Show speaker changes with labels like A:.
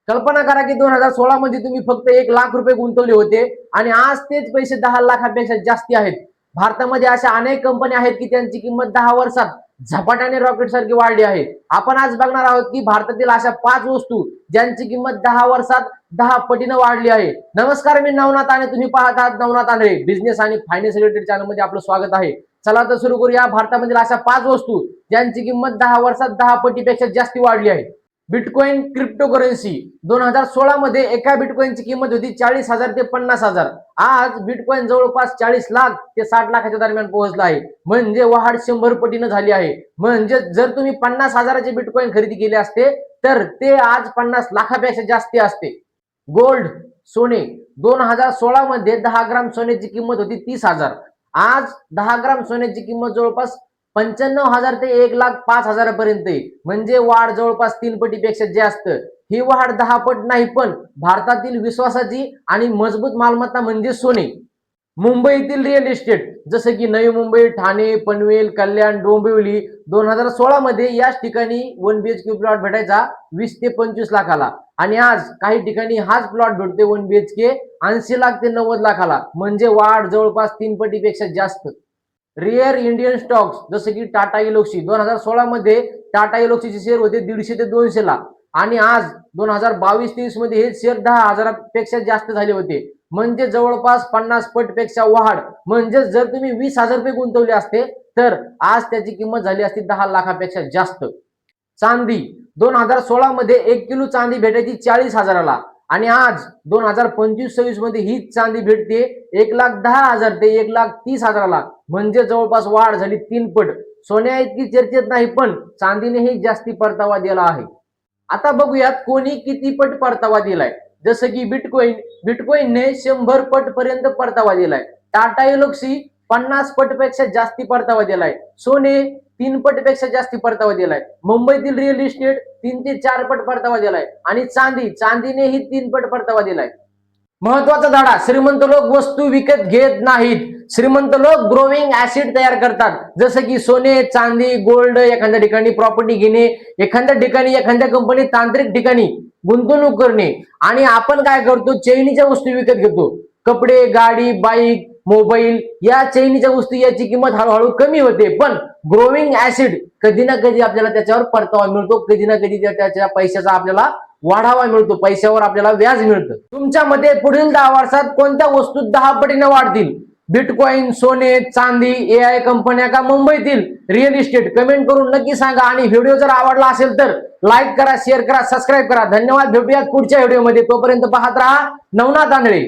A: कल्पना करा की 2016 मध्ये तुम्ही फक्त 1 लाख रुपये गुंतवले होते आणि आज तेच पैसे 10 लाखापेक्षा जास्ती आहेत. भारतामध्ये अशा अनेक कंपन्या आहेत की त्यांची किंमत 10 वर्षात झपाट्याने रॉकेट सारखी वाढली आहे. आपण आज बघणार आहोत की भारतातील अशा 5 वस्तू ज्यांची किंमत 10 वर्षात 10 पटीने वाढली आहे. नमस्कार, मी नवनाथ आणि तुम्ही पाहत आहात नवनाथ आंधळे. बिझनेस आणि फायनान्स रिलेटेड चॅनल मध्ये आपलं स्वागत आहे. चला तर सुरू करूया. भारतामधील अशा 5 वस्तू ज्यांची किंमत 10 वर्षात 10 पटीपेक्षा जास्ती वाढली आहे. बिटकॉइन क्रिप्टोकरन्सी 2016 मध्ये एका बिटकॉइनची किंमत होती 40,000 ते 50,000. आज बिटकॉइन जवळपास 40 लाख ते 60 लाखाच्या दरम्यान पोहोचला आहे. म्हणजे वाढ 100 पटीने झाली आहे. म्हणजे जर तुम्ही 50,000चे बिटकॉइन खरेदी केले असते तर ते आज 50 लाखापेक्षा जास्ती असते. गोल्ड सोने 2016 मध्ये 10 ग्राम सोन्याची किंमत होती 30,000. आज 10 ग्राम सोन्याची किंमत जवळपास 95,000 ते 1,05,000 पर्यंत आहे. म्हणजे वाढ जवळपास 3 पटीपेक्षा जास्त. ही वाढ 10 पट नाही, पण भारतातील विश्वासाची आणि मजबूत मालमत्ता म्हणजे सोने. मुंबईतील रिअल इस्टेट जसे की नवी मुंबई, ठाणे, पनवेल, कल्याण, डोंबिवली 2016 मध्ये याच ठिकाणी 1 BHK प्लॉट भेटायचा 20 ते 25 लाखाला आणि आज काही ठिकाणी हाच प्लॉट भेटते 1 BHK 80 लाख ते 90 लाखाला. म्हणजे वाढ जवळपास 3 पटीपेक्षा जास्त. रेअर इंडियन स्टॉक्स जसे की टाटा इलोक्सी 2016 मध्ये टाटा इलोक्सीचे शेअर होते 150 ते 200 ला आणि आज 2022-23 मध्ये हे शेअर 10,000पेक्षा जास्त झाले होते. म्हणजे जवळपास 50 पटपेक्षा वाढ. म्हणजे जर तुम्ही 20,000 रुपये गुंतवले असते तर आज त्याची किंमत झाली असती 10 लाखापेक्षा जास्त. चांदी 2016 मध्ये 1 किलो चांदी भेटायची 40,000ला आणि आज 2025-26 मध्ये हीच चांदी भेटते 1,10,000 ते 1,30,000ला. म्हणजे जवळपास वाढ झाली 3 पट. सोन्या इतकी चर्चेत नाही, पण चांदीनेही जास्ती परतावा दिला आहे. आता बघूयात कोणी किती पट परतावा दिलाय. जसं की बिटकॉइनने 100 पट पर्यंत परतावा दिलाय. टाटा इलोक्सी 50 पटपेक्षा जास्ती परतावा दिलाय. सोने 3 पटपेक्षा जास्ती परतावा दिलाय. मुंबईतील रिअल इस्टेट 3 ते 4 पट परतावा दिलाय आणि चांदीनेही 3 पट परतावा दिलाय. महत्वाचा धडा: श्रीमंत लोक वस्तू विकत घेत नाहीत. श्रीमंत लोक ग्रोविंग ऍसिड तयार करतात. जसं की सोने, चांदी, गोल्ड, एखाद्या ठिकाणी प्रॉपर्टी घेणे, एखाद्या ठिकाणी एखाद्या कंपनी तांत्रिक ठिकाणी गुंतवणूक करणे. आणि आपण काय करतो, चैनीच्या वस्तू विकत घेतो. कपडे, गाडी, बाईक, मोबाईल या चैनीच्या वस्तू याची किंमत हळूहळू कमी होते, पण ग्रोविंग ऍसिड कधी ना कधी आपल्याला त्याच्यावर परतावा मिळतो. कधी ना कधी त्याच्या पैशाचा आपल्याला वाढावा मिळतो, पैशावर आपल्याला व्याज मिळतं. तुमच्या मते पुढील 10 वर्षात कोणत्या वस्तू 10 पटीने वाढतील? बिटकॉइन, सोने, चांदी, AI कंपन्या का मुंबईतील रिअल इस्टेट? कमेंट करून नक्की सांगा. आणि व्हिडिओ जर आवडला असेल तर लाईक करा, शेअर करा, सबस्क्राईब करा. धन्यवाद. भेटूयात पुढच्या व्हिडिओमध्ये. तोपर्यंत पाहत राहा नवनाथ आंधळे.